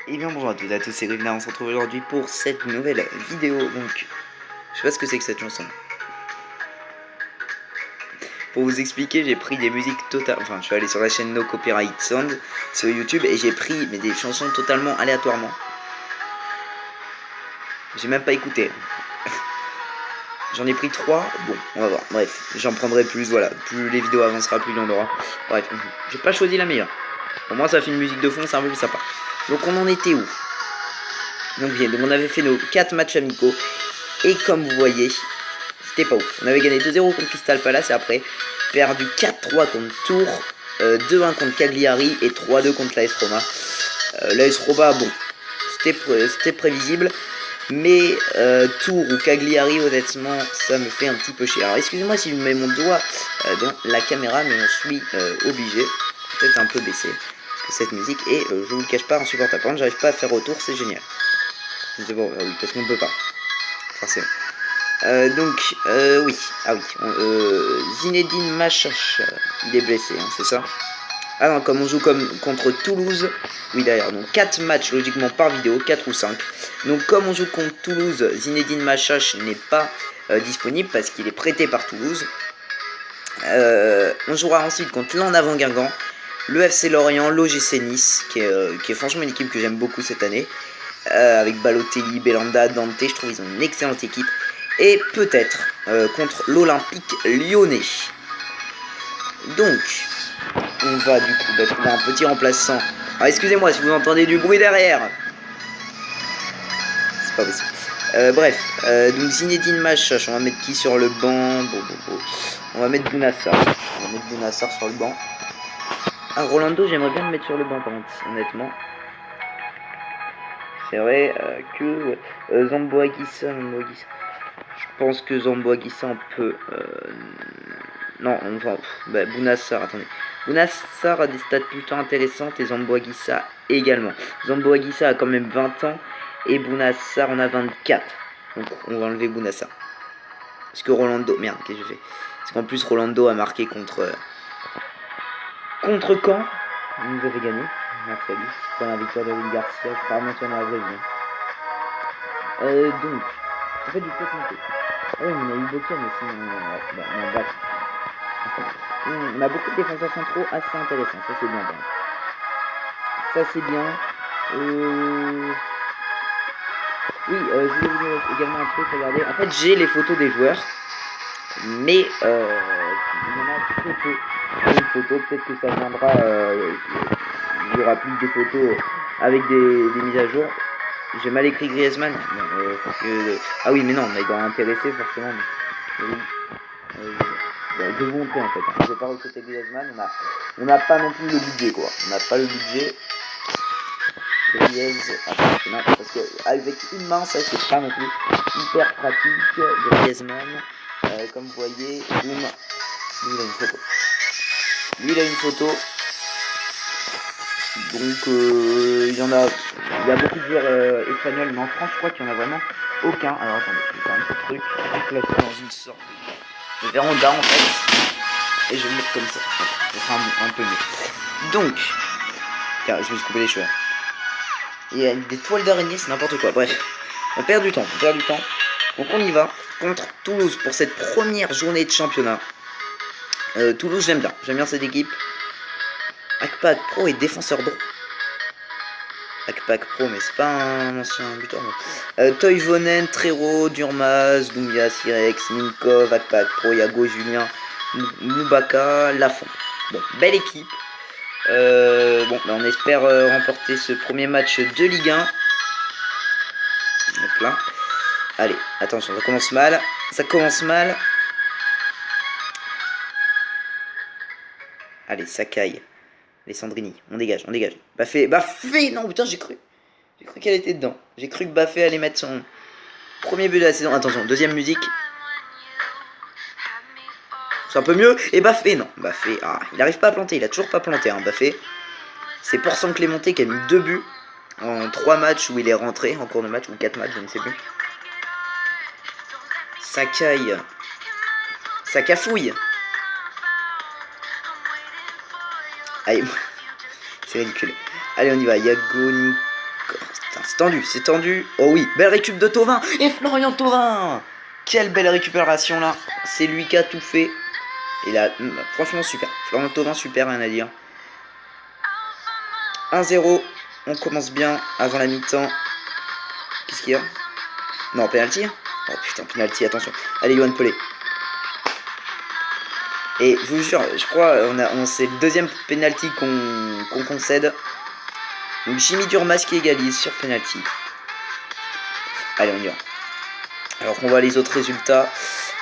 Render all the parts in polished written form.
Et bien bonjour à toutes et à tous, c'est Rivna, on se retrouve aujourd'hui pour cette nouvelle vidéo. Donc, je sais pas ce que c'est que cette chanson. Pour vous expliquer, j'ai pris des musiques totales. Enfin, je suis allé sur la chaîne No Copyright Sound sur YouTube et j'ai pris des chansons totalement aléatoirement. J'ai même pas écouté. J'en ai pris 3, bon, on va voir. Bref, j'en prendrai plus, voilà. Plus les vidéos avancera, plus il y en aura. Bref, j'ai pas choisi la meilleure. Au moins, ça fait une musique de fond, c'est un peu plus sympa. Donc, on en était où? Donc on avait fait nos 4 matchs amicaux. Et comme vous voyez, c'était pas ouf. On avait gagné 2-0 contre Crystal Palace et après perdu 4-3 contre Tours, 2-1 contre Cagliari et 3-2 contre l'AS Roma. L'AS Roma, bon, c'était prévisible. Mais Tours ou Cagliari, honnêtement, ça me fait un petit peu chier. Alors excusez-moi si je mets mon doigt dans la caméra, mais je suis obligé. Peut-être un peu baissé. Parce que cette musique est, je vous le cache pas, insupportable. Par contre, j'arrive pas à faire retour, c'est génial. C'est bon, oui, parce qu'on ne peut pas. Forcément. Oui. Ah oui. Zinedine Machache, il est blessé, hein, c'est ça? Ah non, comme on joue contre Toulouse. Oui, d'ailleurs, donc 4 matchs logiquement par vidéo, 4 ou 5. Donc, comme on joue contre Toulouse, Zinedine Machache n'est pas disponible parce qu'il est prêté par Toulouse. On jouera ensuite contre l'En Avant Guingamp, le FC Lorient, l'OGC Nice, qui est franchement une équipe que j'aime beaucoup cette année. Avec Balotelli, Belanda, Dante, je trouve qu'ils ont une excellente équipe. Et peut-être contre l'Olympique Lyonnais. Donc, on va du coup trouver un petit remplaçant. Ah, excusez-moi si vous entendez du bruit derrière. C'est pas possible. Bref, donc Zinedine Machache, on va mettre qui sur le banc? Bon. On va mettre Bounassar. On va mettre Bounassar sur le banc. Ah, Rolando, j'aimerais bien le mettre sur le banc, par contre, honnêtement. C'est vrai que Zambo Anguissa, je pense que Zambo Anguissa on peut... non, enfin, Bounassar, attendez. Bounassar a des stats plutôt intéressantes et Zambo Anguissa également. Zambo Anguissa a quand même 20 ans et Bounassar en a 24. Donc on va enlever Bounassar. Parce que Rolando... Merde, qu'est-ce que je fais? Parce qu'en plus Rolando a marqué contre Caen. Il nous avait gagné. Merci à lui. Dans la victoire de Will Garcia, je parle bien sur la vraie vie. Donc, en fait, du peut monter. Ah oui, on a eu Bokia, mais sinon, on a battu. On a beaucoup de défenseurs centraux assez intéressants, ça c'est bien. Ça c'est bien. Oui, je voulais vous dire également un truc, regardez. En fait, j'ai les photos des joueurs, mais il y en a très peu. Une photo, peut-être que ça viendra. Il y aura plus de photos avec des mises à jour. J'ai mal écrit Griezmann. Ah oui, mais non, mais il doit intéresser forcément. Je vais vous montrer en fait. Je vais pas recruter Griezmann. On n'a pas non plus le budget quoi. On n'a pas le budget. Non, parce que avec une main, ça c'est pas non plus hyper pratique. Griezmann, comme vous voyez, boum. Lui il a une photo. Donc il y a beaucoup de joueurs espagnols, mais en France je crois qu'il y en a vraiment aucun. Alors attendez, je vais faire un petit truc. Je vais placer dans une sorte de véranda en fait. Et je vais le mettre comme ça. Ça sera un peu mieux. Donc, car je vais se couper les cheveux. Il y a des toiles d'araignée, c'est n'importe quoi. Bref, on perd du temps. Donc on y va contre Toulouse pour cette première journée de championnat. Toulouse, j'aime bien cette équipe. Akpak Pro est défenseur droit. Akpak Pro, mais c'est pas un ancien buteur. Toivonen, Trero, Durmaz, Doumbia, Sirex, Minkov, Akpak Pro, Yago, Julien, Moubaka, Lafont. Bon, belle équipe. On espère remporter ce premier match de Ligue 1. Donc là. Allez, attention, ça commence mal. Allez, Sakai. Alessandrini, on dégage. Baffé, non putain, j'ai cru qu'elle était dedans. J'ai cru que Baffé allait mettre son premier but de la saison. Attention, deuxième musique. C'est un peu mieux. Et Baffé, non. Baffé, il n'arrive pas à planter. Il a toujours pas planté, hein, Baffé. C'est Porsan Clémenté qui a mis 2 buts en 3 matchs où il est rentré en cours de match, ou 4 matchs, je ne sais plus. Sakai. Sakafouille. Allez, c'est ridicule. Allez, on y va. Yago, C'est tendu, c'est tendu. Oh oui, belle récup de Thauvin. Et Florian Thauvin. Quelle belle récupération là. C'est lui qui a tout fait. Et là, franchement super. Florian Thauvin, super, rien à dire. 1-0. On commence bien avant la mi-temps. Qu'est-ce qu'il y a? Non, penalty. Oh putain, penalty, attention. Allez, Yoann Pelé. Et je vous jure, je crois, c'est le deuxième penalty qu'on concède. Donc Jimmy Durmaz qui égalise sur penalty. Allez, on y va. Alors qu'on voit les autres résultats.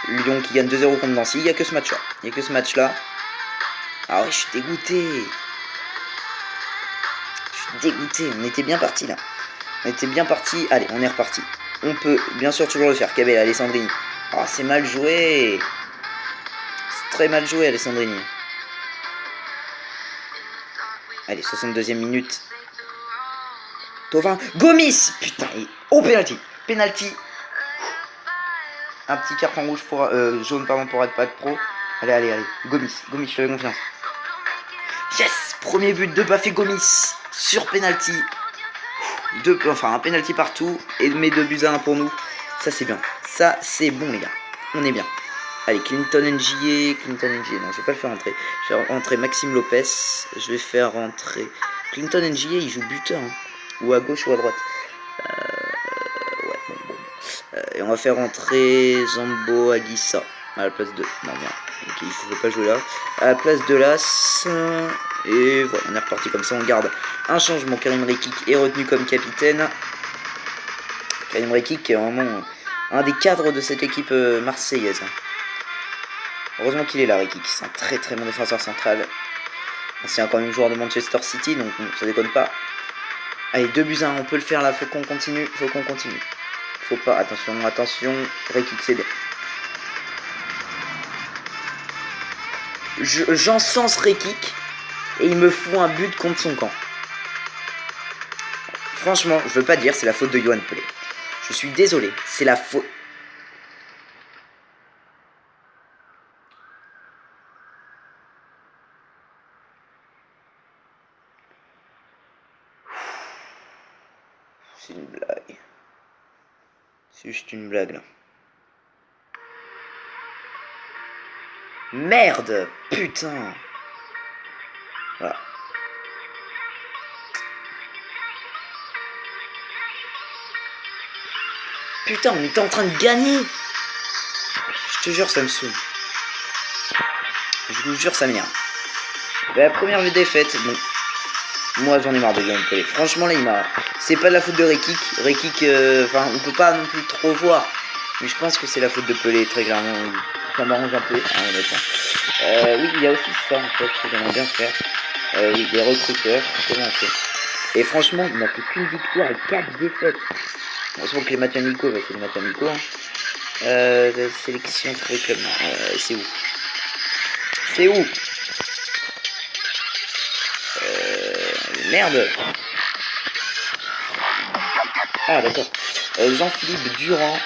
Lyon qui gagne 2-0 contre Nancy. Il n'y a que ce match-là. Il n'y a que ce match-là. Ah ouais, je suis dégoûté. Je suis dégoûté. On était bien parti là. On était bien parti. Allez, on est reparti. On peut bien sûr toujours le faire. Cabella, Alessandrini. Ah, c'est mal joué. C'est très mal joué, Alessandrini. Allez, 62e minute. Thauvin. Gomis. Putain. Oh, penalty. Penalty. Un petit carton rouge pour jaune pardon pour Red Pack Pro. Allez, allez, allez. Gomis, je fais confiance. Yes, premier but de Bafé Gomis sur penalty. Enfin un penalty partout et mes 2-1 pour nous. Ça c'est bien. Ça c'est bon les gars. On est bien. Allez, Clinton NJA. Non, je vais pas le faire rentrer. Je vais rentrer Maxime Lopez. Je vais faire rentrer Clinton NJA, il joue buteur hein. Ou à gauche ou à droite. Et on va faire rentrer Zambo Aguissa à la place de... Non, bien. Ok, il ne faut pas jouer là. À la place de Las. Et voilà, on est reparti comme ça. On garde un changement. Karim Rekik est retenu comme capitaine. Karim Rekik est vraiment un des cadres de cette équipe marseillaise. Heureusement qu'il est là, Rekik. C'est un très très bon défenseur central. C'est quand même joueur de Manchester City, donc ça déconne pas. Allez, 2-1, on peut le faire là. Faut qu'on continue. Faut pas, attention, Rekik c'est bien. J'encense Rekik et il me fout un but contre son camp. Franchement, je veux pas dire c'est la faute de Yoann Pelé. Je suis désolé, c'est la faute. C'est une blague. C'est juste une blague là. Merde, putain. Voilà. Putain, on était en train de gagner. Je te jure, ça me saoule. Je vous jure, ça m'énerve. La première défaite, bon. Moi, j'en ai marre de Yoann Pelé. Franchement, là, il m'a... C'est pas de la faute de Rekik. Rekik, enfin, on peut pas non plus trop voir. Mais je pense que c'est la faute de Pelé, très clairement. Ça m'arrange un peu, hein, honnêtement. Oui, il y a aussi ça, en fait, que j'aimerais bien faire. Oui, les recruteurs, comment on fait. Et franchement, il n'a fait qu'une victoire et 4 défaites. Heureusement que les matchs amicaux, bah, c'est les matchs amicaux. Hein. Sélection très club. C'est où? C'est où? Merde. Ah, d'accord. Jean-Philippe Durand.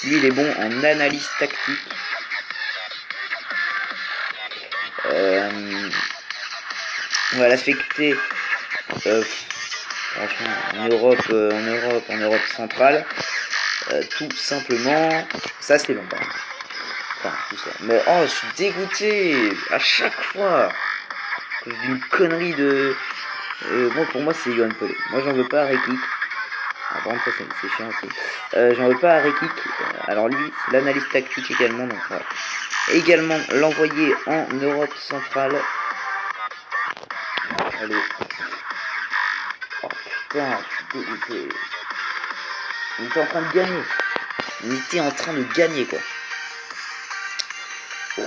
Lui, il est bon en analyse tactique. On va l'affecter franchement en Europe centrale. Tout simplement. Ça, c'est long, par exemple. Enfin, tout ça. Mais oh, je suis dégoûté à chaque fois. Une connerie de... Bon, pour moi, c'est Yoann Pelé. Moi, j'en veux pas à Rekik. Ah, par contre, ça, c'est chiant aussi. J'en veux pas à Rekik. Alors, lui, c'est l'analyse tactique également. Donc, voilà. Également, l'envoyer en Europe centrale. Allez. Oh, putain, je suis dégoûté. On était en train de gagner. On était en train de gagner, quoi.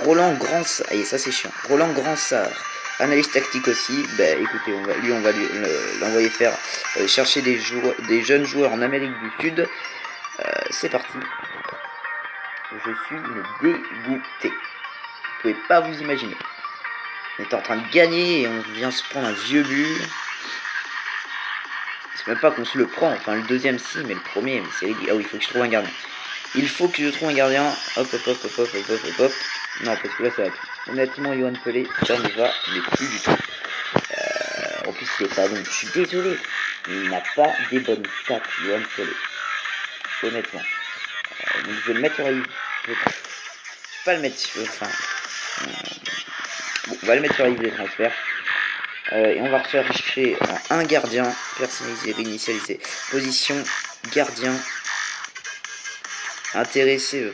Roland Gransart. Allez, ça, c'est chiant. Roland Gransart. Analyse tactique aussi, bah écoutez, on va l'envoyer faire chercher des jeunes joueurs en Amérique du Sud. C'est parti. Je suis dégoûté. Vous pouvez pas vous imaginer. On était en train de gagner et on vient se prendre un vieux but. C'est même pas qu'on se le prend, enfin le deuxième si, mais le premier, c'est ridicule. Ah oui, il faut que je trouve un gardien. Il faut que je trouve un gardien. Hop. Non, parce que là ça va plus. Honnêtement, Yoann Pelé, ça ne va mais plus du tout. En plus, il est pas bon. Je suis désolé. Mais il n'a pas des bonnes stats, Yohan Pelé. Honnêtement. Donc je vais le mettre sur la liste. Je vais pas le mettre sur... Enfin... bon, on va le mettre sur la liste des transferts. Et on va rechercher un gardien. Personnalisé, réinitialisé. Position gardien. Intéressé,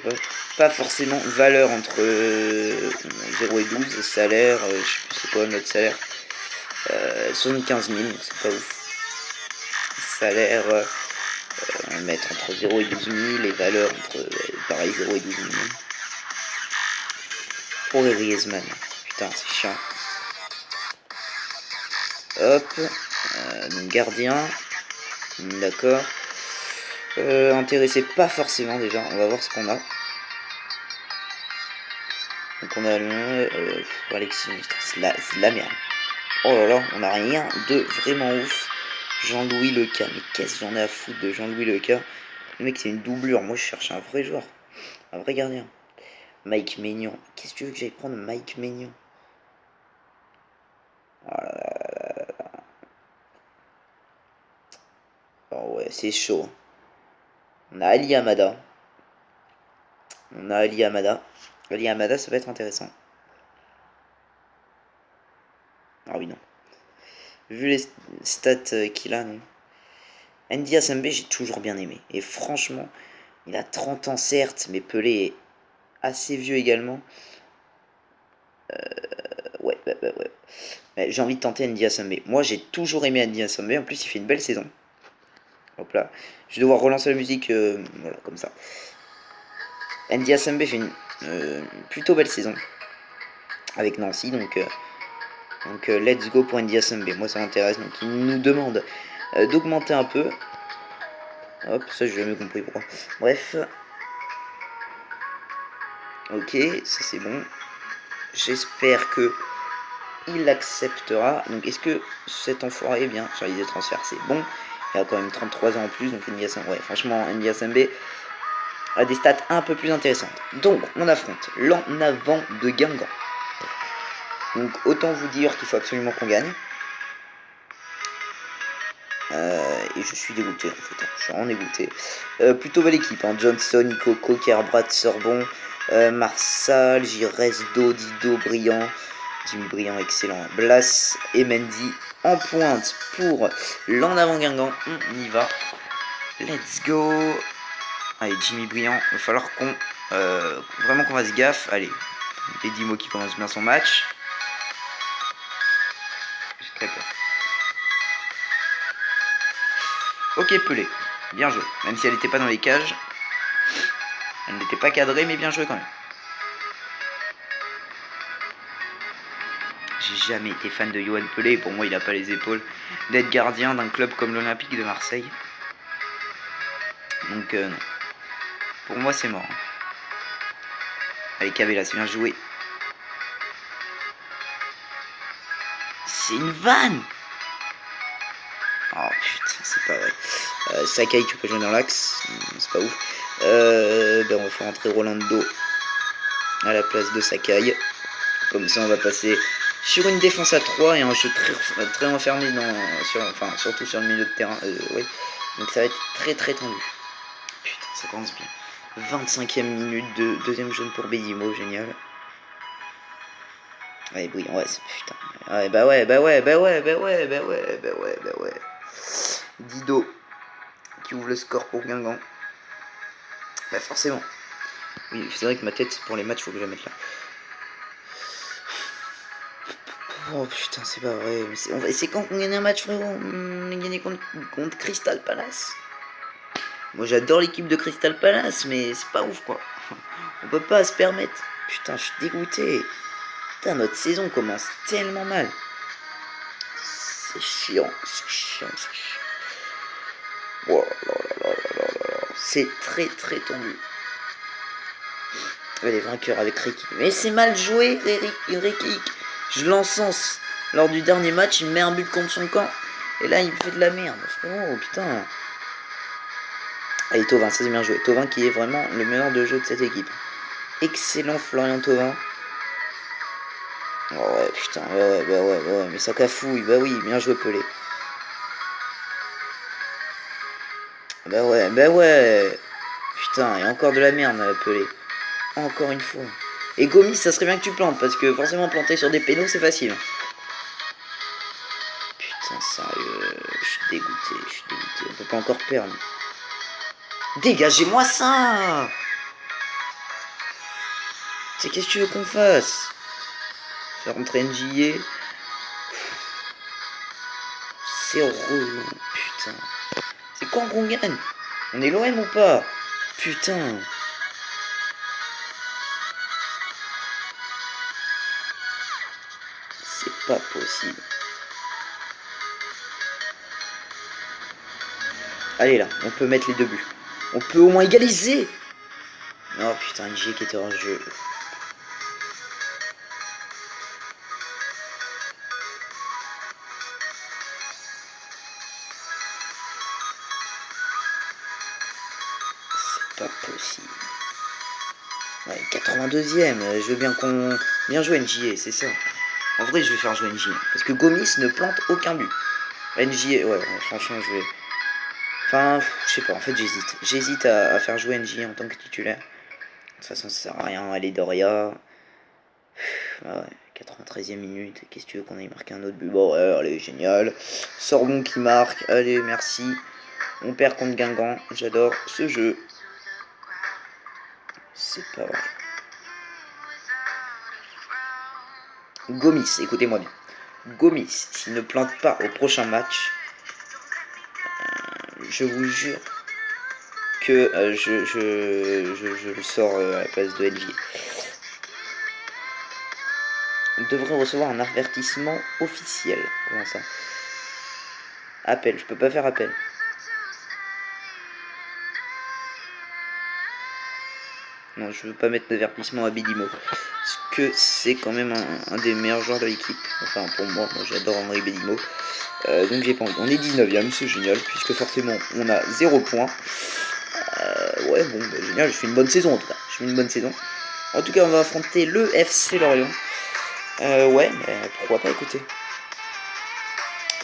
pas forcément valeur entre 0 et 12, salaire, je sais plus c'est quoi notre salaire, 75 000, c'est pas ouf. Salaire, on va mettre entre 0 et 12 000, et valeur entre, pareil, 0 et 12 000. Pour les Griezmann, putain c'est chiant. Hop, donc gardien, d'accord. Intéressé pas forcément déjà, on va voir ce qu'on a. Donc on a Alexis, c'est de la merde. Oh là là, on a rien de vraiment ouf. Jean-Louis Leca, mais qu'est-ce que j'en ai à foutre de Jean-Louis Leca? Le mec c'est une doublure, moi je cherche un vrai joueur. Un vrai gardien. Mike Maignan, qu'est-ce que tu veux que j'aille prendre Mike Maignan? Oh ouais, c'est chaud. On a Ali Amada. Ali Amada, ça va être intéressant. Ah oui, non. Vu les stats qu'il a, non. Ndiaye Sembe, j'ai toujours bien aimé. Et franchement, il a 30 ans certes, mais Pelé est assez vieux également. Ouais. J'ai envie de tenter Ndiaye Sembe. Moi, j'ai toujours aimé Ndiaye Sembe. En plus, il fait une belle saison. Hop là. Je vais devoir relancer la musique, voilà, comme ça. Ndiaye Sembe fait une plutôt belle saison avec Nancy, donc let's go pour Ndiaye Sembe. Moi, ça m'intéresse. Donc, il nous demande d'augmenter un peu. Hop, ça, j'ai jamais compris pourquoi. Bref. Ok, ça c'est bon. J'espère que il acceptera. Donc est-ce que cet enfoiré est bien sur les transferts? C'est bon. Il a quand même 33 ans en plus. Donc Ndiaye Sembe, ouais, franchement, Ndiaye Sembe a des stats un peu plus intéressantes. Donc on affronte l'en avant de Guingamp. Donc autant vous dire qu'il faut absolument qu'on gagne. Et je suis dégoûté en fait, je suis vraiment dégoûté. Plutôt belle équipe, hein. Johnson, Ikoko, Kerbrad, Sorbon, Marsal, Giresdo, Dido, Briand, Jimmy Briand, excellent. Blas et Mendy en pointe pour l'en avant Guingamp. On y va. Let's go. Allez, Jimmy Briand, il va falloir qu'on vraiment qu'on fasse gaffe. Allez, Edimo qui commence bien son match. J'ai très peur. Ok, Pelé, bien joué. Même si elle n'était pas dans les cages. Elle n'était pas cadrée, mais bien joué quand même. J'ai jamais été fan de Yohan Pelé. Pour moi, il n'a pas les épaules d'être gardien d'un club comme l'Olympique de Marseille. Donc, non. Pour moi, c'est mort. Allez, Cabella, c'est bien joué. C'est une vanne! Oh putain, c'est pas vrai. Sakai qui peut jouer dans l'axe, c'est pas ouf. Ben on va faire entrer Rolando à la place de Sakai. Comme ça, on va passer sur une défense à 3 et un jeu très enfermé surtout sur le milieu de terrain. Ouais. Donc ça va être très tendu. Putain, ça commence bien. 25e minute de deuxième jaune pour Bedimo, génial. Ouais, brillant, ouais, c'est putain. Ouais, bah ouais. Dido qui ouvre le score pour Guingamp. Bah forcément. Oui, c'est vrai que ma tête pour les matchs, faut que je la mette là. Oh putain, c'est pas vrai. C'est quand qu'on gagne un match, frérot? On a gagné contre Crystal Palace. Moi j'adore l'équipe de Crystal Palace, mais c'est pas ouf quoi. On peut pas se permettre. Putain, je suis dégoûté. Putain, notre saison commence tellement mal. C'est chiant. Oh là là. C'est très tendu. Les vainqueurs avec Ricky. Mais c'est mal joué, Ricky. Je l'encense. Lors du dernier match, il met un but contre son camp. Et là, il fait de la merde. Oh putain. Allez, Thauvin, ça c'est bien joué. Thauvin qui est vraiment le meilleur de jeu de cette équipe. Excellent Florian Thauvin. Oh ouais, putain, ouais, mais ça cafouille, bah oui, bien joué Pelé. Bah ouais. Putain, et encore de la merde, Pelé. Encore une fois. Et Gomis, ça serait bien que tu plantes, parce que forcément planter sur des pénaux, c'est facile. Putain, sérieux, je suis dégoûté. On peut pas encore perdre. Dégagez-moi ça. C'est qu'est-ce que tu veux qu'on fasse? Faire rentrer NJA. C'est relou, putain. C'est quand qu'on gagne? On est l'OM ou pas? Putain. C'est pas possible. Allez là, on peut mettre les 2 buts. On peut au moins égaliser. Oh putain, NJ qui était hors jeu. C'est pas possible. Ouais, 82e, je veux bien qu'on... Bien joué NJ, c'est ça. En vrai, je vais faire jouer NJ. Parce que Gomis ne plante aucun but. NJ, ouais, franchement, je vais... Enfin, je sais pas, en fait, j'hésite. J'hésite à faire jouer NJ en tant que titulaire. De toute façon, ça sert à rien. Allez, Doria. Ah ouais, 93e minute. Qu'est-ce que tu veux qu'on aille marquer un autre but? Bon, ouais, allez, génial. Sorbon qui marque. Allez, merci. On perd contre Guingamp. J'adore ce jeu. C'est pas vrai. Gomis, écoutez-moi bien. Gomis, s'il ne plante pas au prochain match, je vous jure que je le sors à la place de LG. Il devrait recevoir un avertissement officiel. Comment ça? Appel, je peux pas faire appel. Non, je veux pas mettre d'avertissement à Bédimo. Parce que c'est quand même un des meilleurs joueurs de l'équipe. Enfin, pour moi j'adore Henri Bédimo. Donc j'ai pas envie. On est 19ème, c'est génial, puisque forcément on a 0 points. Ouais, bon, bah, génial, je fais une bonne saison en tout cas. Je fais une bonne saison. En tout cas, on va affronter le FC Lorient. Ouais, mais pourquoi pas écouter.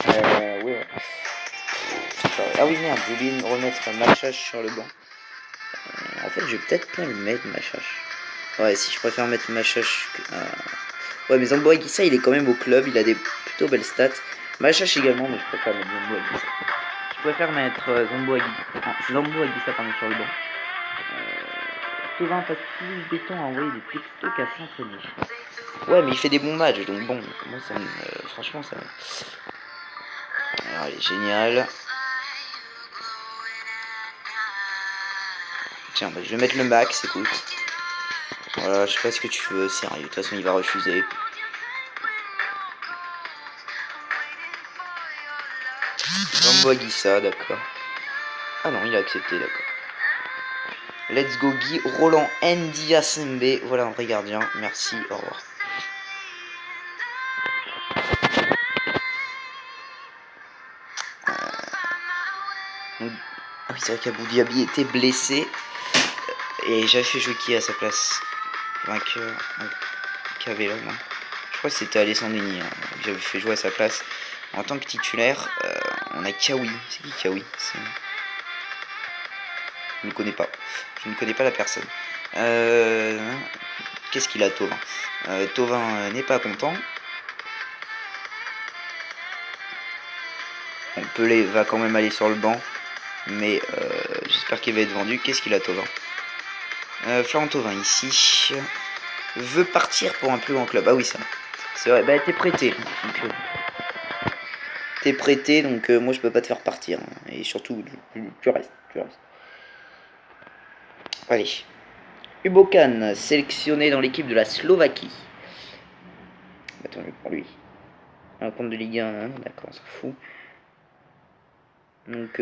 Ouais. Ah oui, merde, j'ai oublié de remettre Machach sur le banc. En fait, je vais peut-être pas le mettre, Machach. Ouais, si je préfère mettre Machach. Ouais, mais Zambo Aguissa, il est quand même au club, il a des plutôt belles stats. Machach également, mais je préfère mettre Zambo Aguissa. Je préfère mettre Zambo Aguissa pardon, sur le banc. Tovin passe plus de temps à envoyer des textos qu'à s'entraîner. Ouais, mais il fait des bons matchs, donc bon, moi ça me. Franchement, ça me. Alors, il est génial. Tiens, bah, je vais mettre le max, écoute. Voilà, je sais pas ce que tu veux, sérieux. De toute façon, il va refuser. Zambo Aguissa, d'accord. Ah non, il a accepté, d'accord. Let's go Guy, Roland Ndiasembe. Voilà un vrai gardien. Merci, au revoir. Ah oui, c'est vrai qu'Abou Diaby était blessé. Et j'avais fait jouer qui à sa place? Vainqueur. Qu'avait là, non? Je crois que c'était Alessandrini hein, que j'avais fait jouer à sa place. En tant que titulaire, on a Kawi. C'est qui Kawi? Je ne connais pas. Je ne connais pas la personne. Qu'est-ce qu'il a, Tovin? Tovin n'est pas content. Bon, Pelé va quand même aller sur le banc. Mais j'espère qu'il va être vendu. Qu'est-ce qu'il a, Tovin? Florent Tovin, ici, veut partir pour un plus grand club. Ah oui, ça. C'est vrai. Bah, t'es prêté. T'es prêté, donc moi, je peux pas te faire partir. Hein. Et surtout, tu restes. Allez. Ubokan, sélectionné dans l'équipe de la Slovaquie. Attends, pour lui. Un compte de Ligue 1, hein, d'accord, on s'en fout. Donc,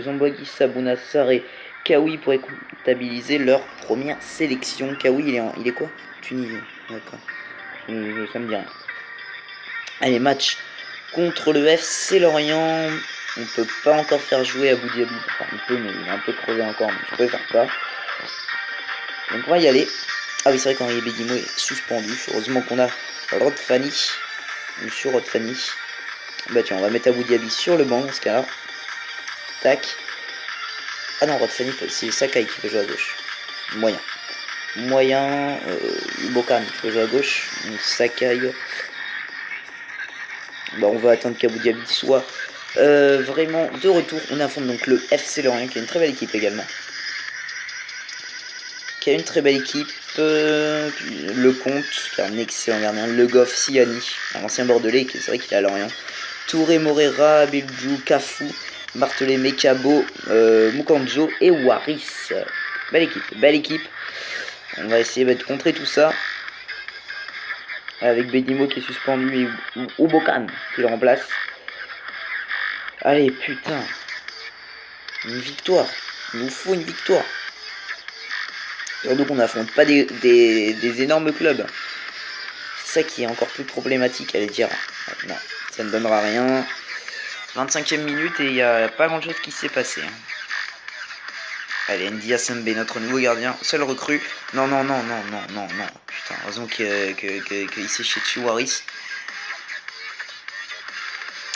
Zambo Aguissa, Bounassar et Kawi pourraient comptabiliser leur première sélection. Kawi, il est quoi? Tunisien, d'accord. Ça me dit rien. Allez, match contre le FC Lorient. On peut pas encore faire jouer Abou Diaby. Enfin, on peut, mais il est un peu crevé encore. Mais je préfère pas. Donc, on va y aller. Ah oui, c'est vrai qu'Henri Bédimo est suspendu. Heureusement qu'on a Rodfani. Monsieur Rodfani. Bah tiens, on va mettre Abou Diaby sur le banc dans ce cas-là. Tac. Ah non, Rodfani, c'est Sakai qui peut jouer à gauche. Moyen. Moyen. Bokan qui peut jouer à gauche. Donc Sakai. Bah, on va attendre qu'Abou Diaby soit vraiment de retour. On affronte donc le FC Lorient qui a une très belle équipe également. Qui a une très belle équipe. Le Comte, qui a un excellent gardien. Le Goff, Siani, un ancien Bordelais, qui c'est vrai qu'il est à Lorient. Touré, Morera, Beljou, Kafou, Martelet, Mekabo, Mukanjo et Waris. Belle équipe, belle équipe. On va essayer de contrer tout ça. Avec Bedimo qui est suspendu et Ubokan qui le remplace. Allez, putain. Une victoire. Il nous faut une victoire. Surtout qu'on n'affronte pas des énormes clubs. C'est ça qui est encore plus problématique, allez dire. Non, ça ne donnera rien. 25e minute et il n'y a pas grand chose qui s'est passé. Allez, Ndi Asembe, notre nouveau gardien. Seul recrue. Non. Putain, heureusement qu'il s'est chez Chiwaris.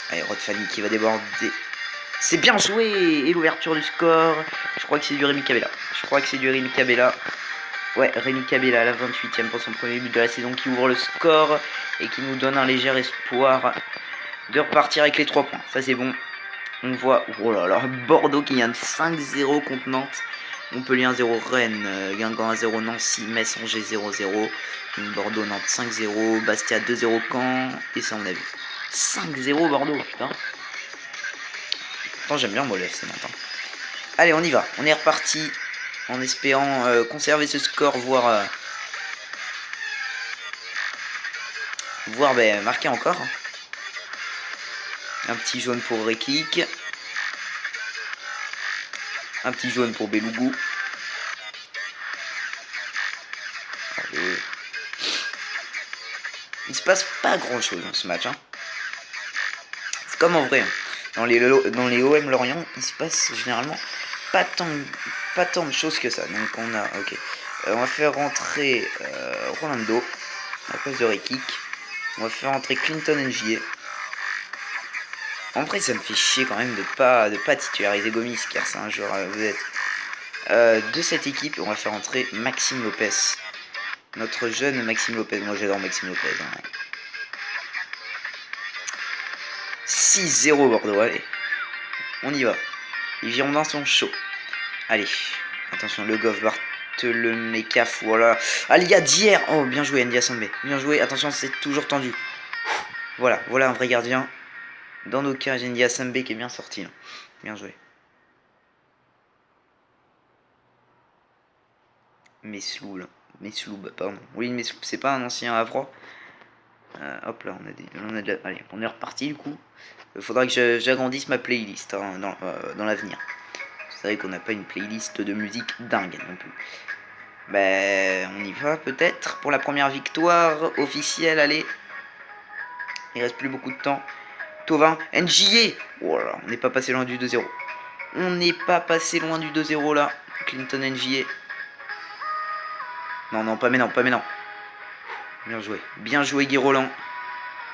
Allez, Rodfani qui va déborder. C'est bien joué. Et l'ouverture du score. Je crois que c'est du Rémi Cabella. Ouais, Rémi Cabella à la 28e pour son premier but de la saison qui ouvre le score et qui nous donne un léger espoir de repartir avec les 3 points. Ça c'est bon. On voit, oh là là, Bordeaux qui gagne 5-0 contre Nantes. Montpellier 1-0 Rennes, Guingamp 1-0 Nancy, Metz Angers 0-0. Bordeaux Nantes 5-0, Bastia 2-0 Caen. Et ça on a vu. 5-0 Bordeaux, putain. Pourtant j'aime bien moi le FC Nantes. Allez, on y va. On est reparti en espérant conserver ce score, voire marquer encore. Un petit jaune pour Rekik. Un petit jaune pour Belougou. Allez. Il se passe pas grand chose dans ce match. Hein. C'est comme en vrai. Hein. Dans les OM Lorient, il se passe généralement pas tant de choses que ça. Donc on a. Ok. On va faire rentrer Rolando à la place de Rekik. On va faire rentrer Clinton Ngier. En vrai, ça me fait chier quand même de pas titulariser Gomis, car c'est un joueur vedette de cette équipe. On va faire entrer Maxime Lopez, notre jeune Maxime Lopez. Moi, j'adore Maxime Lopez. Hein. 6-0 Bordeaux, allez. On y va. Les Girondins sont chauds. Allez, attention, Le Goff, Barthelemy, Caf, voilà. Alia Dier. Oh, bien joué, Ndi Asembe. Bien joué, attention, c'est toujours tendu. Voilà un vrai gardien. Dans nos cas, j'ai Ndi Asembe qui est bien sorti. Là. Bien joué. Mesloul, pardon. Oui, Mesloul, c'est pas un ancien Havre. Hop là, on a de la... Allez, on est reparti du coup. Il faudra que j'agrandisse ma playlist hein, dans l'avenir. C'est vrai qu'on n'a pas une playlist de musique dingue non plus. Ben, on y va peut-être pour la première victoire officielle. Allez. Il reste plus beaucoup de temps. Tovin, NJA. Voilà, on n'est pas passé loin du 2-0. On n'est pas passé loin du 2-0 là. Clinton NJA. Non, pas maintenant. Bien joué Guy Roland.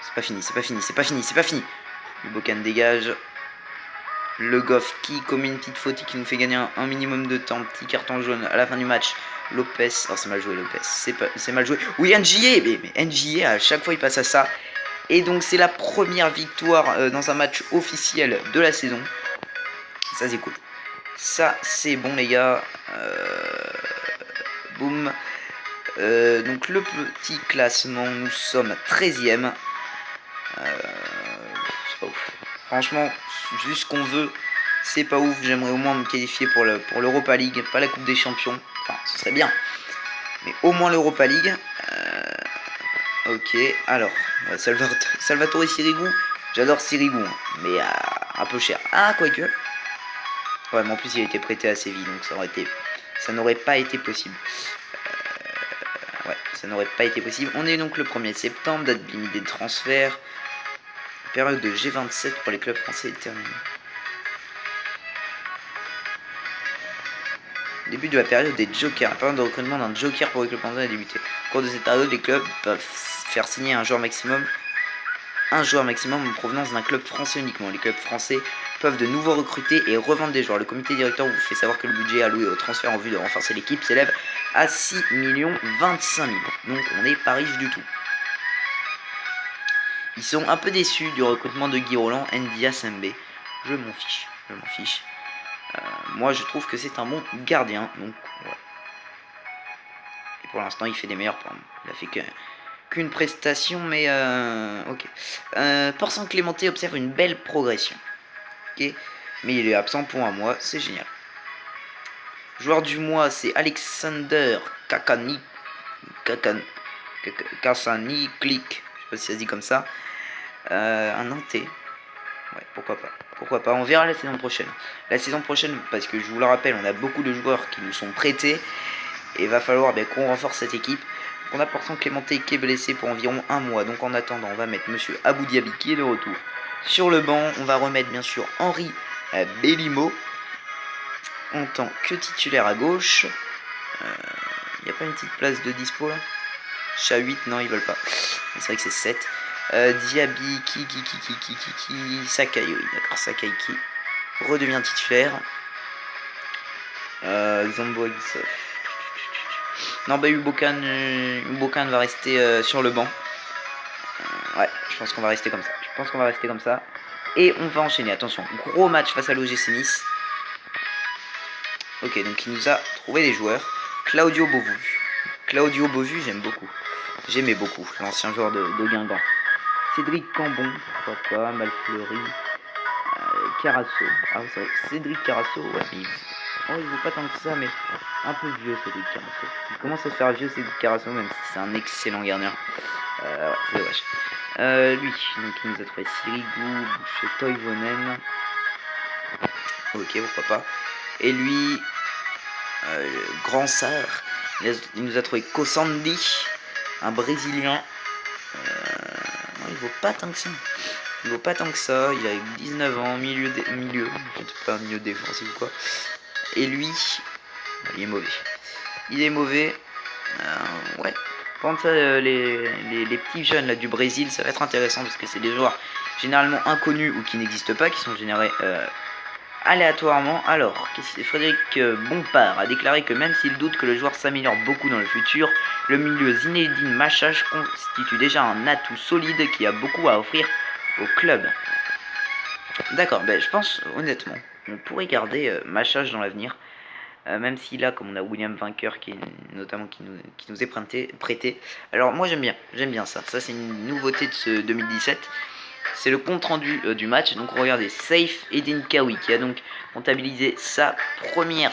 C'est pas fini. Le Bocan dégage. Le Goff qui commet une petite faute qui nous fait gagner un minimum de temps. Petit carton jaune à la fin du match. Lopez. Oh, c'est mal joué Lopez. C'est mal joué. Oui, NJA. Mais NJA, à chaque fois il passe à ça. Et donc c'est la première victoire dans un match officiel de la saison. Ça c'est cool. Ça c'est bon les gars. Boum. Donc le petit classement, nous sommes 13e. C'est pas ouf. Franchement, juste ce qu'on veut, c'est pas ouf. J'aimerais au moins me qualifier pour l'Europa League, pas la Coupe des Champions. Enfin, ce serait bien. Mais au moins l'Europa League. Ok, alors, Salvatore Sirigu, j'adore Sirigu, hein, mais un peu cher. Ah, quoique. Ouais, mais en plus il a été prêté à Séville, donc ça n'aurait pas été possible. Ouais, ça n'aurait pas été possible. On est donc le 1er septembre, date limite des transferts. Période de G27 pour les clubs français est terminée. Début de la période des jokers. La période de recrutement d'un joker pour les clubs français a débuté. Au cours de cette période, les clubs peuvent faire signer un joueur maximum en provenance d'un club français uniquement. Les clubs français peuvent de nouveau recruter et revendre des joueurs. Le comité directeur vous fait savoir que le budget alloué au transfert en vue de renforcer l'équipe s'élève à 6 025 000. Donc on n'est pas riche du tout. Ils sont un peu déçus du recrutement de Guy Roland, Ndia Sembe. Je m'en fiche. Moi je trouve que c'est un bon gardien. Donc ouais. Et pour l'instant il fait des meilleurs points. Il a fait qu'une prestation, mais ok. Porcent Clémenté observe une belle progression. Ok. Mais il est absent pour un mois, c'est génial. Joueur du mois, c'est Alexander Kasaniklik. Je sais pas si ça se dit comme ça. Un Nantais. Ouais, pourquoi pas. On verra la saison prochaine. Parce que je vous le rappelle, on a beaucoup de joueurs qui nous sont prêtés. Et il va falloir qu'on renforce cette équipe. On a Porcent Clémenté qui est blessé pour environ un mois. Donc en attendant, on va mettre Monsieur Abou Diaby qui est de retour sur le banc. On va remettre bien sûr Henri Bellimo en tant que titulaire à gauche. Il n'y a pas une petite place de dispo là? Chat 8, non ils veulent pas. C'est vrai que c'est 7. Diaby, Sakai, oui d'accord, Sakai qui redevient titulaire. Zombo Agisov. Non bah Ubokan va rester sur le banc. Ouais, je pense qu'on va rester comme ça. Et on va enchaîner, attention, gros match face à l'OGC Nice. Ok, donc il nous a trouvé des joueurs. Claudio Beauvu, j'aimais beaucoup, l'ancien joueur de Guingamp. Cédric Cambon, pourquoi pas, Malfleury, Carasso. Ah oui, c'est vrai, Cédric Carasso, ouais, il vaut pas tant que ça, mais un peu vieux Cédric Carasso. Il commence à se faire vieux Cédric Carasso, même si c'est un excellent gardien. Ouais, c'est dommage. Lui, donc il nous a trouvé Sirigu, Boucher, Toivonen. Ok, pourquoi pas. Et lui, Grand Sarr, il nous a trouvé Kosandi, un Brésilien. Il vaut pas tant que ça. Il a 19 ans, milieu, peut-être pas milieu défensif ou quoi. Et lui, il est mauvais. Ouais. Par contre, les petits jeunes là, du Brésil, ça va être intéressant parce que c'est des joueurs généralement inconnus ou qui n'existent pas, qui sont générés aléatoirement. Alors, Frédéric Bompard a déclaré que même s'il doute que le joueur s'améliore beaucoup dans le futur, le milieu Zinedine Machach constitue déjà un atout solide qui a beaucoup à offrir au club. D'accord, je pense honnêtement, on pourrait garder Machach dans l'avenir. Même si là, comme on a William Vainqueur qui nous est prêté. Alors moi j'aime bien ça. Ça c'est une nouveauté de ce 2017. C'est le compte rendu du match. Donc regardez, Saif Edin Kawi qui a donc comptabilisé sa première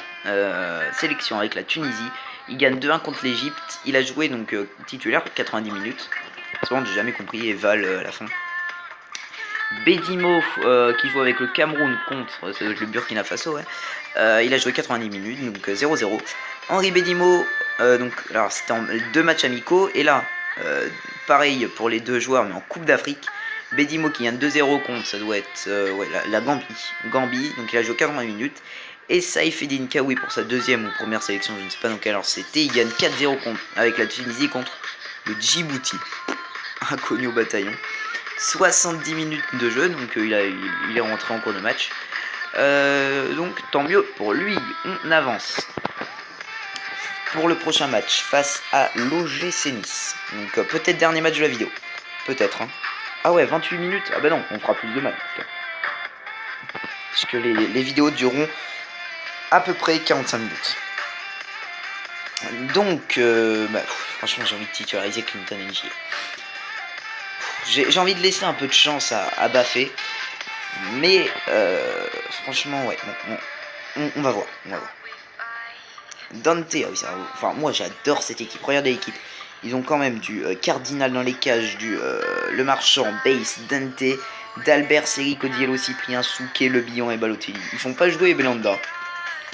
sélection avec la Tunisie. Il gagne 2-1 contre l'Egypte. Il a joué donc titulaire 90 minutes. C'est bon, j'ai jamais compris. Et Val à la fin. Bedimo qui joue avec le Cameroun contre le Burkina Faso, ouais. Il a joué 90 minutes, donc 0-0. Henri Bedimo, donc alors c'était en 2 matchs amicaux, et là, pareil pour les 2 joueurs, mais en Coupe d'Afrique. Bedimo qui gagne 2-0 contre, ça doit être la Gambie, donc il a joué 80 minutes. Et Saif Edin Kawi pour sa deuxième ou première sélection, je ne sais pas dans quelle heure c'était, il gagne 4-0 avec la Tunisie contre le Djibouti, inconnu au bataillon. 70 minutes de jeu, donc il est rentré en cours de match. Donc tant mieux pour lui, on avance pour le prochain match face à l'OGC Nice. Donc peut-être dernier match de la vidéo, peut-être. Hein. Ah ouais, 28 minutes. Ah bah non, on fera plus de matchs. Parce que les vidéos dureront à peu près 45 minutes. Donc, franchement, j'ai envie de titulariser Clinton NG. J'ai envie de laisser un peu de chance à Baffé. Mais franchement, ouais, on va voir. Dante, ah oui, ça, enfin, moi j'adore cette équipe. Regardez l'équipe. Ils ont quand même du Cardinal dans les cages, du Le Marchand, Base, Dante, d'Albert, Seri, Codiello, Cyprien, Souquet, Le Billon et Balotelli. Ils font pas jouer Belanda.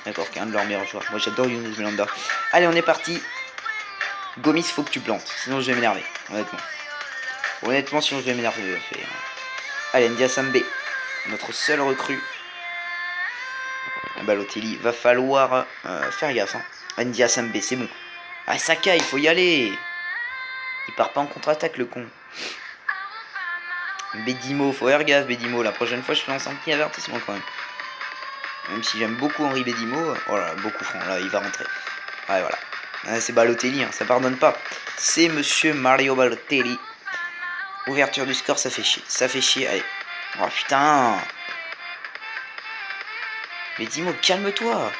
D'accord, qui est un de leurs meilleurs joueurs. Moi j'adore Younes Belanda. Allez, on est parti. Gomis, faut que tu plantes. Sinon je vais m'énerver, honnêtement, sinon je vais m'énerver. Allez, Ndia Sambe, notre seul recrue. Balotelli, va falloir faire gaffe. Hein. Ndia Sambe, c'est bon. Ah, Saka, il faut y aller. Il part pas en contre-attaque, le con. Bédimo, faut faire gaffe, Bédimo. La prochaine fois, je te lance un petit avertissement quand même. Même si j'aime beaucoup Henri Bédimo. Oh là, beaucoup franc. Là, il va rentrer. Ouais, voilà. Ah, c'est Balotelli, hein, ça pardonne pas. C'est monsieur Mario Balotelli. Ouverture du score, ça fait chier. Ça fait chier, allez. Oh putain. Bédimo, calme-toi.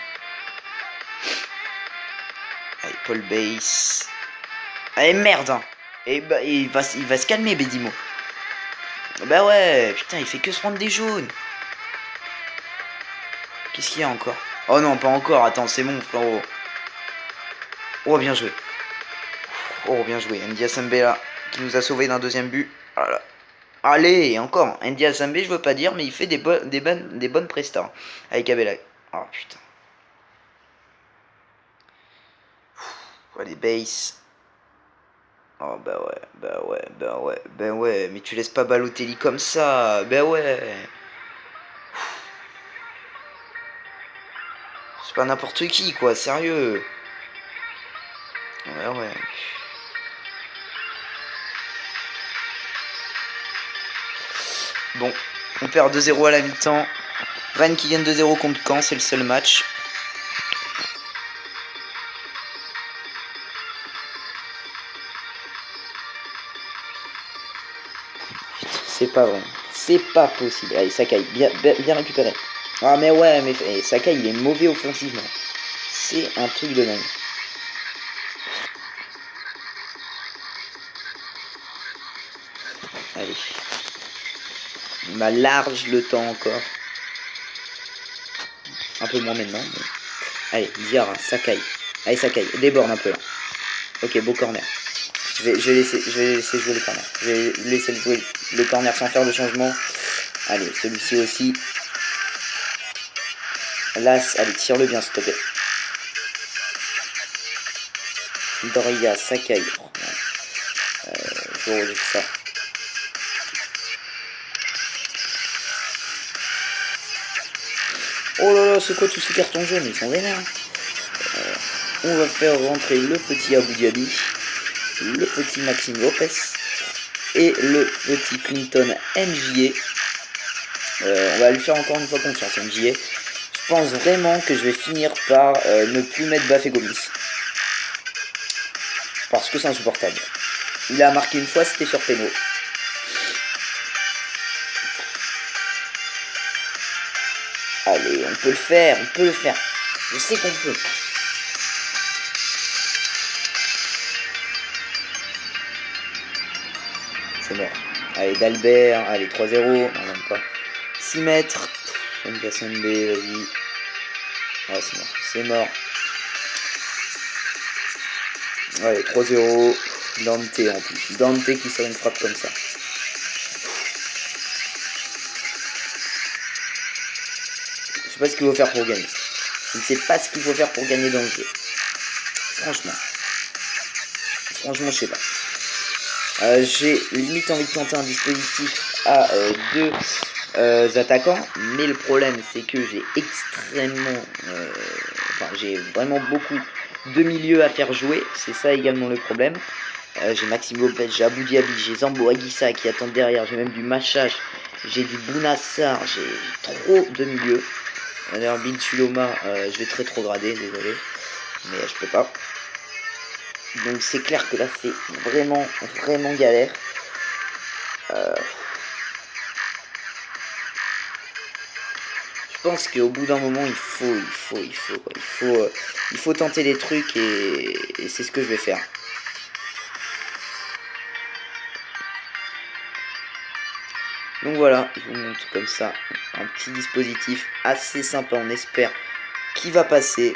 Allez, Paul Bass. Allez, merde, hein. Et bah, il va se calmer, Bédimo. Bah ouais, putain, il fait que se prendre des jaunes. Qu'est-ce qu'il y a encore? Oh non, pas encore, attends, c'est bon, frérot. Oh, bien joué. Oh, bien joué. Ndiaye Sambela qui nous a sauvé d'un deuxième but. Voilà. Allez, encore. Ndiaye Sambela, je veux pas dire, mais il fait des bonnes prestats. Avec Abela. Oh, putain. Allez, base. Oh, bah ouais, bah ouais, bah ouais, bah ouais. Mais tu laisses pas Balotelli comme ça. Bah ouais. C'est pas n'importe qui, quoi, sérieux. Ouais, ouais. Bon, on perd 2-0 à la mi-temps. Rennes qui gagne 2-0 contre Caen, c'est le seul match. C'est pas vrai. C'est pas possible. Allez, Sakai, bien récupéré. Ah mais ouais, mais Sakai il est mauvais offensivement. C'est un truc de dingue. Allez. Il m'a large le temps encore. Un peu moins maintenant. Mais... Allez, Diarra, Sakai. Allez, Sakai, déborde un peu là. Ok, beau corner. Je vais laisser jouer le corner. Je vais laisser jouer le corner sans faire de changement. Allez, celui-ci aussi. Là, allez, tire-le bien, s'il te plaît. Doria, Sakai. Je rejette ça. Oh là là, c'est quoi tous ces cartons jaunes? Ils sont vénères. On va faire rentrer le petit Abou Dhabi, le petit Maxime Lopez et le petit Clinton NJA. On va lui faire encore une fois confiance, NJA. Je pense vraiment que je vais finir par ne plus mettre Bafé Gomis. Parce que c'est insupportable. Il a marqué une fois, c'était sur Péno. Allez, on peut le faire, on peut le faire. Je sais qu'on peut. C'est mort. Allez, d'Albert, allez, 3-0, non, même pas. 6 mètres. Ndiaye, vas-y. Ah, c'est mort, c'est mort. Allez, 3-0. Dante en plus. Dante qui sort une frappe comme ça. Je sais pas ce qu'il faut faire pour gagner. Je ne sais pas ce qu'il faut faire pour gagner dans le jeu. Franchement, je sais pas. J'ai limite envie de tenter un dispositif à deux attaquants, mais le problème c'est que j'ai extrêmement, j'ai vraiment beaucoup de milieux à faire jouer. C'est ça également le problème. J'ai Maxime Lopez, j'ai Abou Dhabi, j'ai Zambo Aguissa qui attend derrière, j'ai même du Machach, j'ai du Bounassar, j'ai trop de milieux. D'ailleurs, Bin Suloma, je vais très rétrograder, désolé, mais je peux pas. Donc c'est clair que là c'est vraiment galère. Je pense qu'au bout d'un moment il faut tenter des trucs et c'est ce que je vais faire. Donc voilà, je vous montre comme ça un petit dispositif assez sympa, on espère qu'il va passer.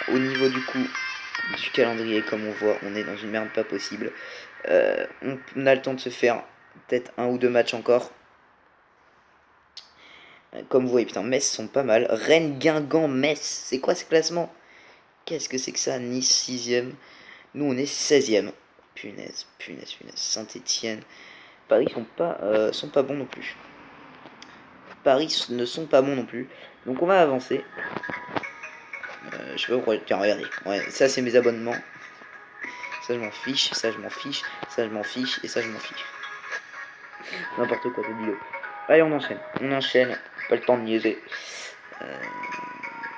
Au niveau du coup du calendrier, comme on voit, on est dans une merde pas possible. On a le temps de se faire peut-être un ou deux matchs encore. Comme vous voyez, putain, Metz sont pas mal. Rennes, Guingamp, Metz, c'est quoi ce classement? Qu'est-ce que c'est que ça? Nice 6ème. Nous on est 16ème. Punaise. Saint-Etienne. Paris sont pas bons non plus. Paris ne sont pas bons non plus. Donc on va avancer. Je sais pas pourquoi. Tiens, regardez. Ouais, ça c'est mes abonnements. Ça je m'en fiche, ça je m'en fiche, ça je m'en fiche, et ça je m'en fiche. N'importe quoi cette vidéo. Allez, on enchaîne, pas le temps de niaiser.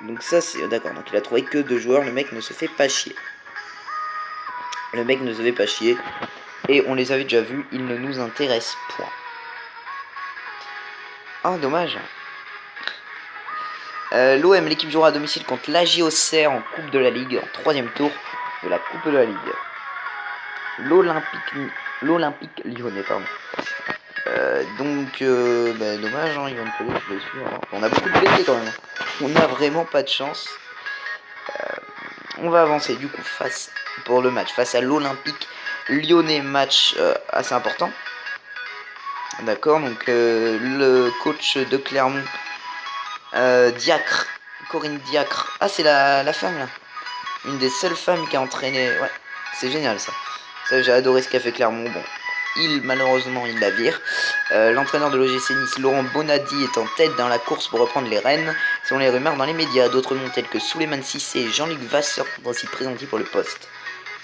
Donc ça c'est... D'accord, donc il a trouvé que 2 joueurs, le mec ne se fait pas chier. Le mec ne se fait pas chier. Et on les avait déjà vus, ils ne nous intéressent point. Ah, dommage. L'OM, l'équipe jouera à domicile contre l'AJ Auxerre en Coupe de la Ligue, en 3e tour de la Coupe de la Ligue. L'Olympique Lyonnais, pardon. Donc, dommage, hein, Yvan Pelé, je suis sûr. Hein. On a beaucoup de blessés quand même. On a vraiment pas de chance. On va avancer du coup pour le match face à l'Olympique Lyonnais, match assez important. D'accord, donc le coach de Clermont, Diacre, Corinne Diacre. Ah, c'est la femme là. Une des seules femmes qui a entraîné. Ouais, c'est génial ça. Ça, j'ai adoré ce qu'a fait Clermont. Bon, malheureusement, il la vire. L'entraîneur de l'OGC Nice, Laurent Bonadi, est en tête dans la course pour reprendre les rênes. Selon les rumeurs dans les médias, d'autres noms tels que Souleymane Cissé et Jean-Luc Vasseur sont aussi présentés pour le poste.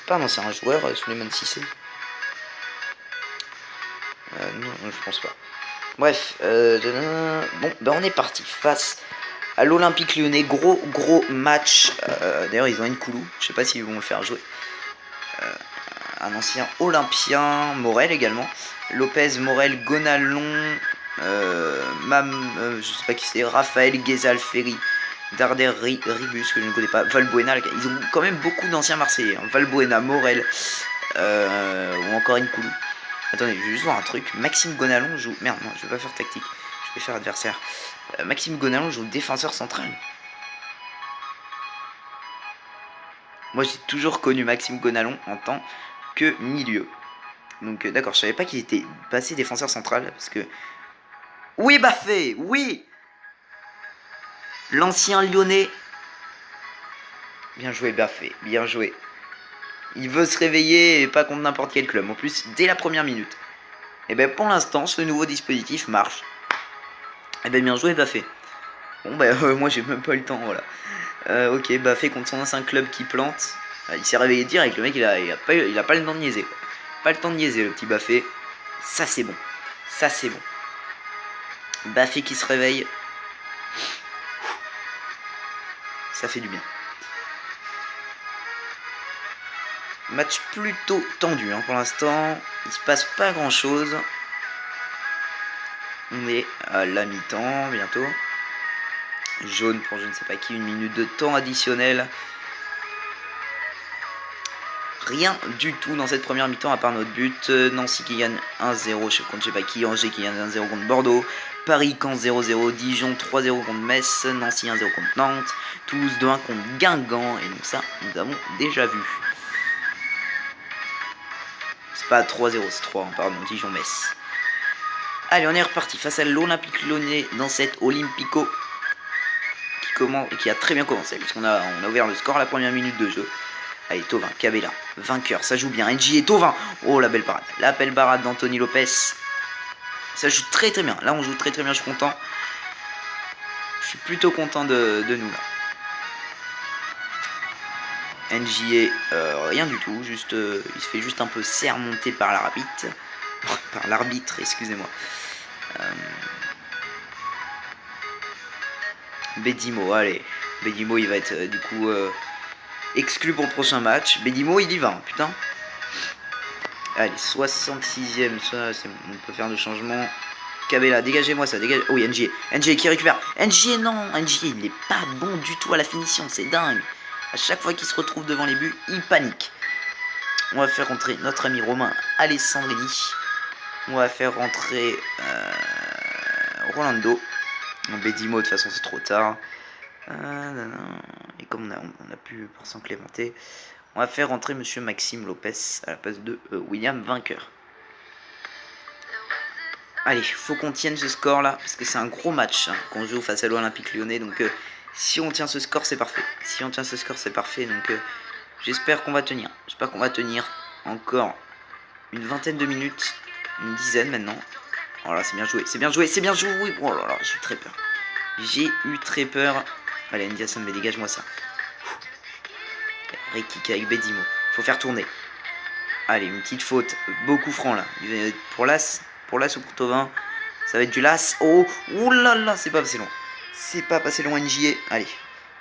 Pas un ancien joueur, Souleymane Cissé. Non, je pense pas. Bref, bon, on est parti face à l'Olympique Lyonnais. Gros match. D'ailleurs, ils ont une Koulou. Je sais pas s'ils vont le faire jouer. Un ancien Olympien, Morel également. Lopez, Morel, Gonalon, je sais pas qui c'est, Raphaël, Guézal, Ferry, Darder, Ribus, que je ne connais pas, Valbuena. Ils ont quand même beaucoup d'anciens Marseillais. Hein. Valbuena, Morel, ou encore une Koulou. Attendez, je vais juste voir un truc. Maxime Gonalon joue... Merde, non, je vais pas faire tactique. Je vais faire adversaire. Maxime Gonalon joue défenseur central. Moi, j'ai toujours connu Maxime Gonalon en tant que milieu. Donc, d'accord, je savais pas qu'il était passé défenseur central. Parce que... Oui, Baffé, oui. L'ancien Lyonnais. Bien joué, Baffé, bien joué. Il veut se réveiller et pas contre n'importe quel club. En plus, dès la première minute. Et bien pour l'instant, ce nouveau dispositif marche. Et bien joué, Baffé. Bon, moi j'ai même pas eu le temps, voilà. Ok, Baffé contre son ancien club qui plante. Il s'est réveillé direct, le mec il a pas le temps de niaiser. Quoi. Pas le temps de niaiser, le petit Baffé. Ça c'est bon. Ça c'est bon. Baffé qui se réveille. Ça fait du bien. Match plutôt tendu hein, pour l'instant. Il se passe pas grand chose. On est à la mi-temps bientôt. Jaune pour je ne sais pas qui. 1 minute de temps additionnel. Rien du tout dans cette première mi-temps à part notre but. Nancy qui gagne 1-0 contre je sais pas qui. Angers qui gagne 1-0 contre Bordeaux. Paris Caen 0-0. Dijon 3-0 contre Metz. Nancy 1-0 contre Nantes. Toulouse 2-1 contre Guingamp. Et donc ça, nous avons déjà vu. C'est pas 3-0, c'est 3, pardon, Dijon-Metz. Allez, on est reparti face à l'Olympique Lyonnais dans cette Olympico qui a très bien commencé, puisqu'on a ouvert le score à la première minute de jeu. Allez, Thauvin, Cabella, vainqueur, ça joue bien. NJ et Thauvin, oh la belle parade. La belle parade d'Anthony Lopez. Ça joue très bien, là on joue très bien, je suis content. Je suis plutôt content de nous là. NJ rien du tout, juste il se fait juste un peu sermonter par l'arbitre. Par l'arbitre, excusez-moi. Bedimo, allez. Bedimo il va être du coup exclu pour le prochain match. Bedimo il y va, putain. Allez, 66ème, ça on peut faire le changement. Cabella, dégagez-moi ça, dégagez. Oui, NJ qui récupère. NJ non, NJ il est pas bon du tout à la finition, c'est dingue. À chaque fois qu'il se retrouve devant les buts, il panique. On va faire rentrer notre ami Romain Alessandrini. On va faire rentrer Rolando. Bedimo, de toute façon, c'est trop tard. Et comme on a pu pour s'en clémenter, on va faire rentrer monsieur Maxime Lopez à la place de William vainqueur. Allez, faut qu'on tienne ce score là, parce que c'est un gros match hein, qu'on joue face à l'Olympique Lyonnais. Donc si on tient ce score, c'est parfait. Si on tient ce score, c'est parfait. Donc j'espère qu'on va tenir. J'espère qu'on va tenir encore une vingtaine de minutes, une dizaine maintenant. Oh là, c'est bien joué, c'est bien joué, c'est bien joué. Oh là là, j'ai eu très peur. J'ai eu très peur. Allez, Ndiassane, mais dégage-moi ça. Rekika avec Bedimo. Faut faire tourner. Allez, une petite faute. Beaucoup franc là. Pour l'As ou pour Tovin. Ça va être du Las. Oh, ouh là là, c'est pas passé loin. C'est pas passé loin, NJA. Allez,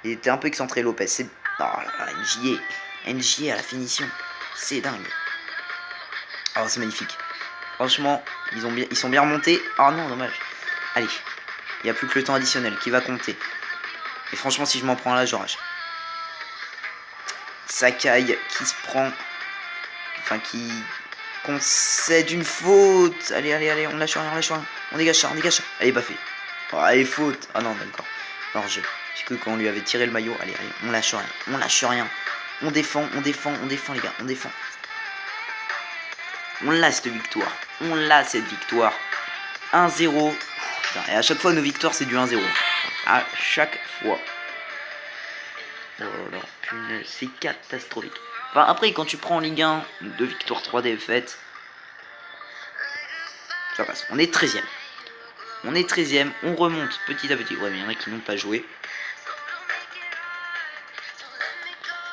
il était un peu excentré, Lopez. C'est. Oh là là, NJA. NJA à la finition. C'est dingue. Oh, c'est magnifique. Franchement, ils sont bien remontés. Oh non, dommage. Allez, il n'y a plus que le temps additionnel qui va compter. Et franchement, si je m'en prends là, je rage. Sakai qui se prend. Enfin, qui concède une faute. Allez, allez, allez, on lâche rien, on lâche rien. On dégage ça, on dégage ça. Allez, pas fait. Oh, allez, faute. Ah non, d'accord. Alors, j'ai que quand on lui avait tiré le maillot. Allez, allez, on lâche rien. On lâche rien. On défend, on défend, on défend, les gars. On défend. On l'a cette victoire. On l'a cette victoire. 1-0. Et à chaque fois, nos victoires, c'est du 1-0. À chaque fois. Oh là, punaise, c'est catastrophique. Enfin, après, quand tu prends en Ligue 1, 2 victoires, 3 défaites, ça passe. On est 13ème. On est 13ème. On remonte petit à petit. Ouais, mais il y en a qui n'ont pas joué.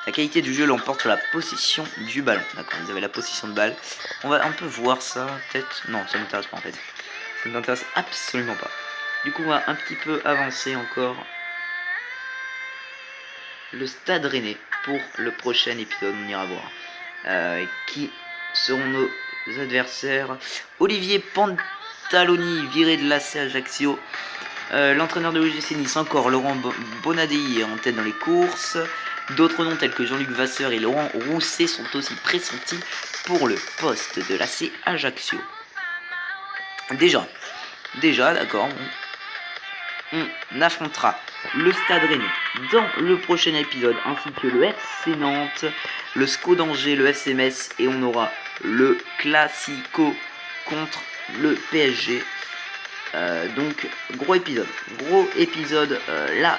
La qualité du jeu l'emporte sur la possession du ballon. D'accord, ils avaient la possession de balle. On va un peu voir ça, peut-être. Non, ça ne m'intéresse pas en fait. Ça ne m'intéresse absolument pas. Du coup, on va un petit peu avancer encore. Le Stade Rennais pour le prochain épisode. On ira voir. Qui seront nos adversaires? Olivier Pantaloni, viré de l'AC Ajaccio. L'entraîneur de l'OGC Nice, encore Laurent Bonadei en tête dans les courses. D'autres noms tels que Jean-Luc Vasseur et Laurent Rousset sont aussi pressentis pour le poste de l'AC Ajaccio. Déjà, d'accord, on affrontera le Stade Rennais dans le prochain épisode, ainsi que le FC Nantes, le SCO d'Angers, le FC Metz, et on aura le Classico contre le PSG. Donc gros épisode la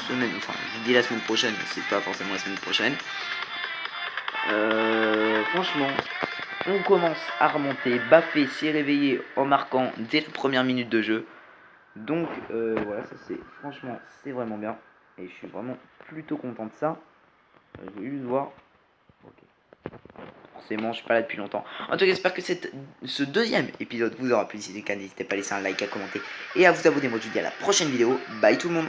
semaine, enfin je dis la semaine prochaine, mais c'est pas forcément la semaine prochaine. Franchement, on commence à remonter. Bappé s'est réveillé en marquant dès la première minute de jeu. Donc voilà, ça c'est franchement c'est vraiment bien. Et je suis vraiment plutôt content de ça. Je vais juste voir. Ok. Forcément, je suis pas là depuis longtemps. En tout cas, j'espère que ce deuxième épisode vous aura plu. Si c'est le cas, n'hésitez pas à laisser un like, à commenter et à vous abonner. Moi, je vous dis à la prochaine vidéo. Bye tout le monde.